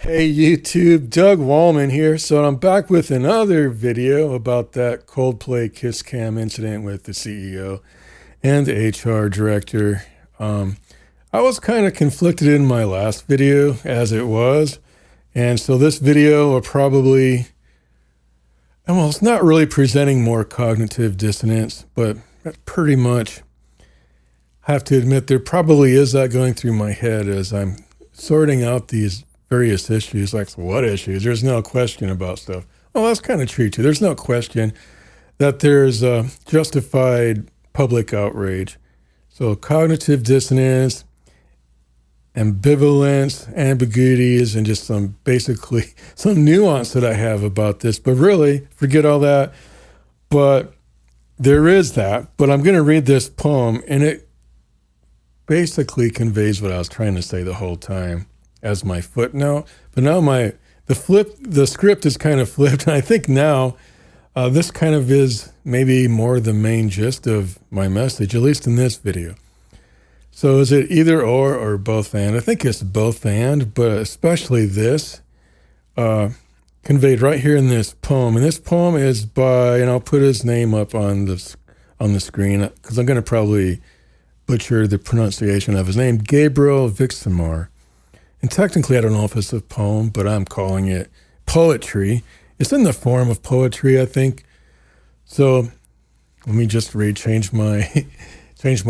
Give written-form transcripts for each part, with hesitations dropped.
Hey YouTube, Doug Wallman here. So I'm back with another video about that Coldplay kiss cam incident with the CEO and the HR director. I was kind of conflicted in my last video as it was. And so this video will probably, well, it's not really presenting more cognitive dissonance, but pretty much have to admit there probably is that going through my head as I'm sorting out these various issues. Like, what issues? There's no question about stuff. Well, that's kind of true too. There's no question that there's justified public outrage. So cognitive dissonance, ambivalence, ambiguities, and just some nuance that I have about this. But really, forget all that. But there is that. But I'm going to read this poem, and it basically conveys what I was trying to say the whole time as my footnote. But now the script is kind of flipped, and I think now this kind of is maybe more the main gist of my message, at least in this video. So is it either or both and? I think it's both and, but especially this conveyed right here in this poem. And this poem is by, and I'll put his name up on the screen because I'm going to probably butcher the pronunciation of his name, Gabriel Vixamar. And technically, I don't know if it's a poem, but I'm calling it poetry. It's in the form of poetry, I think. So let me just change my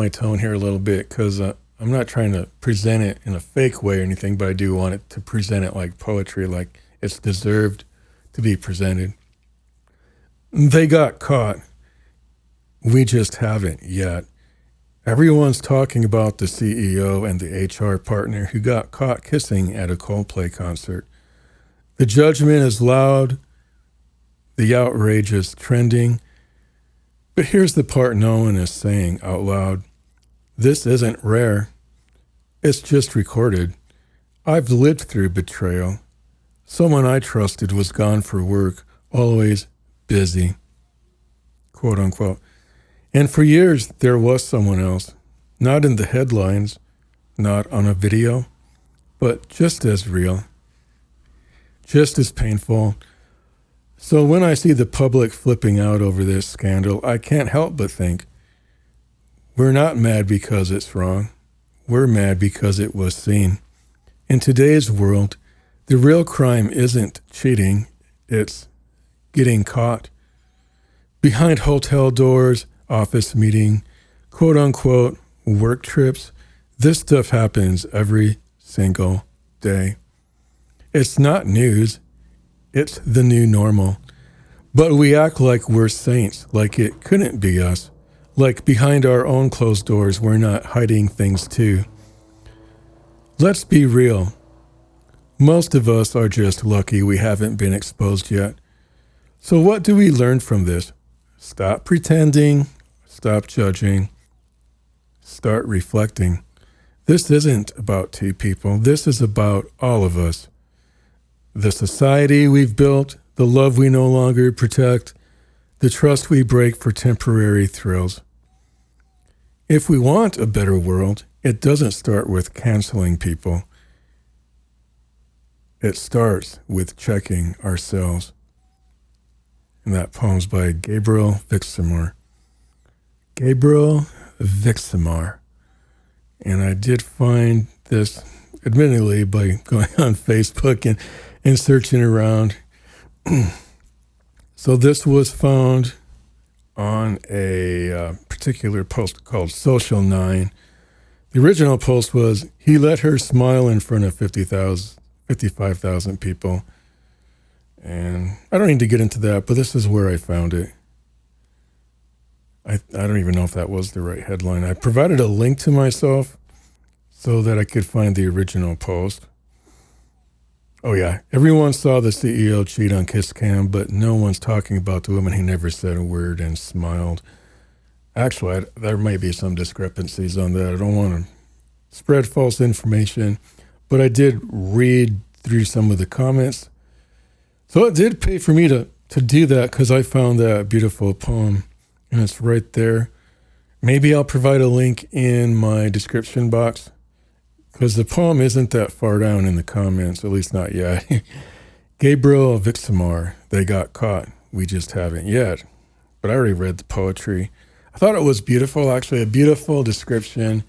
tone here a little bit, because I'm not trying to present it in a fake way or anything, but I do want it to present it like poetry, like it's deserved to be presented. They got caught. We just haven't yet. Everyone's talking about the CEO and the HR partner who got caught kissing at a Coldplay concert. The judgment is loud. The outrage is trending. But here's the part no one is saying out loud. This isn't rare. It's just recorded. I've lived through betrayal. Someone I trusted was gone for work, always busy, quote unquote. And for years, there was someone else, not in the headlines, not on a video, but just as real, just as painful. So when I see the public flipping out over this scandal, I can't help but think, we're not mad because it's wrong. We're mad because it was seen. In today's world, the real crime isn't cheating, it's getting caught. Behind hotel doors, office meeting, quote unquote, work trips. This stuff happens every single day. It's not news. It's the new normal. But we act like we're saints, like it couldn't be us. Like behind our own closed doors, we're not hiding things too. Let's be real. Most of us are just lucky we haven't been exposed yet. So what do we learn from this? Stop pretending. Stop judging. Start reflecting. This isn't about two people. This is about all of us. The society we've built, the love we no longer protect, the trust we break for temporary thrills. If we want a better world, it doesn't start with canceling people. It starts with checking ourselves. And that poem's by Gabriel Vixamar. Gabriel Vixamar. And I did find this, admittedly, by going on Facebook and searching around. So this was found on a particular post called Social 9. The original post was, he let her smile in front of 55,000 people. And I don't need to get into that, but this is where I found it. I don't even know if that was the right headline. I provided a link to myself so that I could find the original post. Oh yeah, everyone saw the CEO cheat on Kiss Cam, but no one's talking about the woman who never said a word and smiled. Actually, there may be some discrepancies on that. I don't want to spread false information, but I did read through some of the comments. So it did pay for me to do that because I found that beautiful poem. And it's right there. Maybe I'll provide a link in my description box. because the poem isn't that far down in the comments, at least not yet. Gabriel Vixamar, they got caught. We just haven't yet. But I already read the poetry. I thought it was beautiful, actually, a beautiful description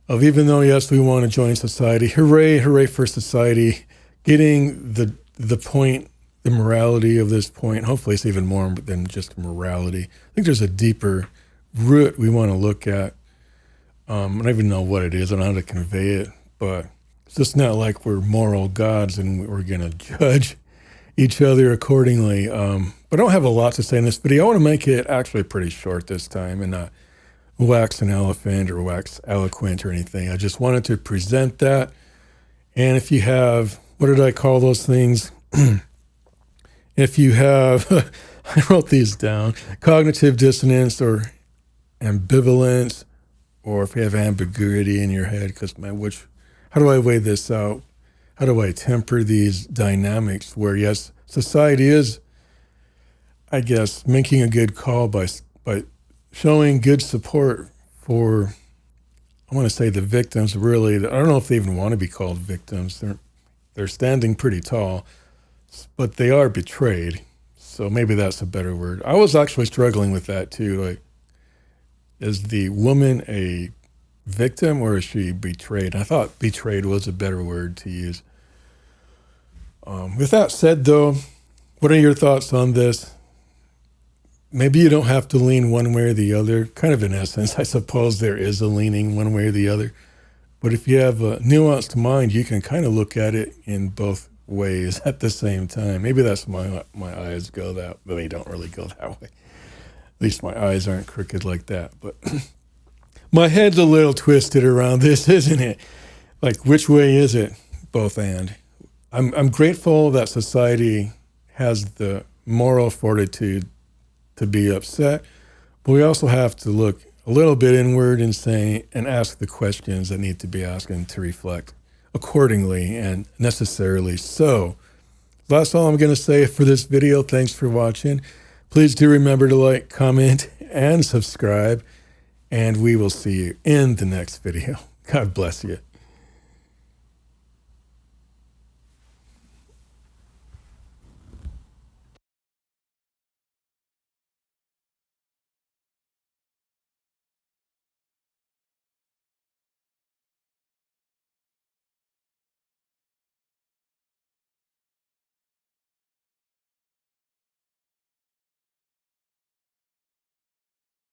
of, even though, yes, we want to join society, hooray, hooray for society, getting the point, the morality of this point. Hopefully it's even more than just morality. I think there's a deeper root we want to look at. I don't even know what it is. I don't know how to convey it, but it's just not like we're moral gods and we're going to judge each other accordingly. But I don't have a lot to say in this video. I want to make it actually pretty short this time and not wax an elephant or wax eloquent or anything. I just wanted to present that. And if you have, what did I call those things? If you have, I wrote these down, cognitive dissonance or ambivalence, or if you have ambiguity in your head, because how do I weigh this out? How do I temper these dynamics where, yes, society is, I guess, making a good call by showing good support for, I want to say the victims, really. I don't know if they even want to be called victims. They're standing pretty tall, but they are betrayed. So maybe that's a better word. I was actually struggling with that too. Like, is the woman a victim or is she betrayed? I thought betrayed was a better word to use. With that said, though, what are your thoughts on this? Maybe you don't have to lean one way or the other. Kind of in essence, I suppose there is a leaning one way or the other. But if you have a nuanced mind, you can kind of look at it in both ways at the same time. Maybe that's my eyes go that, but they don't really go that way. At least my eyes aren't crooked like that. But my head's a little twisted around this, isn't it? Like, which way is it? Both and. I'm grateful that society has the moral fortitude to be upset, but we also have to look a little bit inward and ask the questions that need to be asked and to reflect accordingly and necessarily so. That's all I'm going to say for this video. Thanks for watching. Please do remember to like, comment, and subscribe, and we will see you in the next video. God bless you.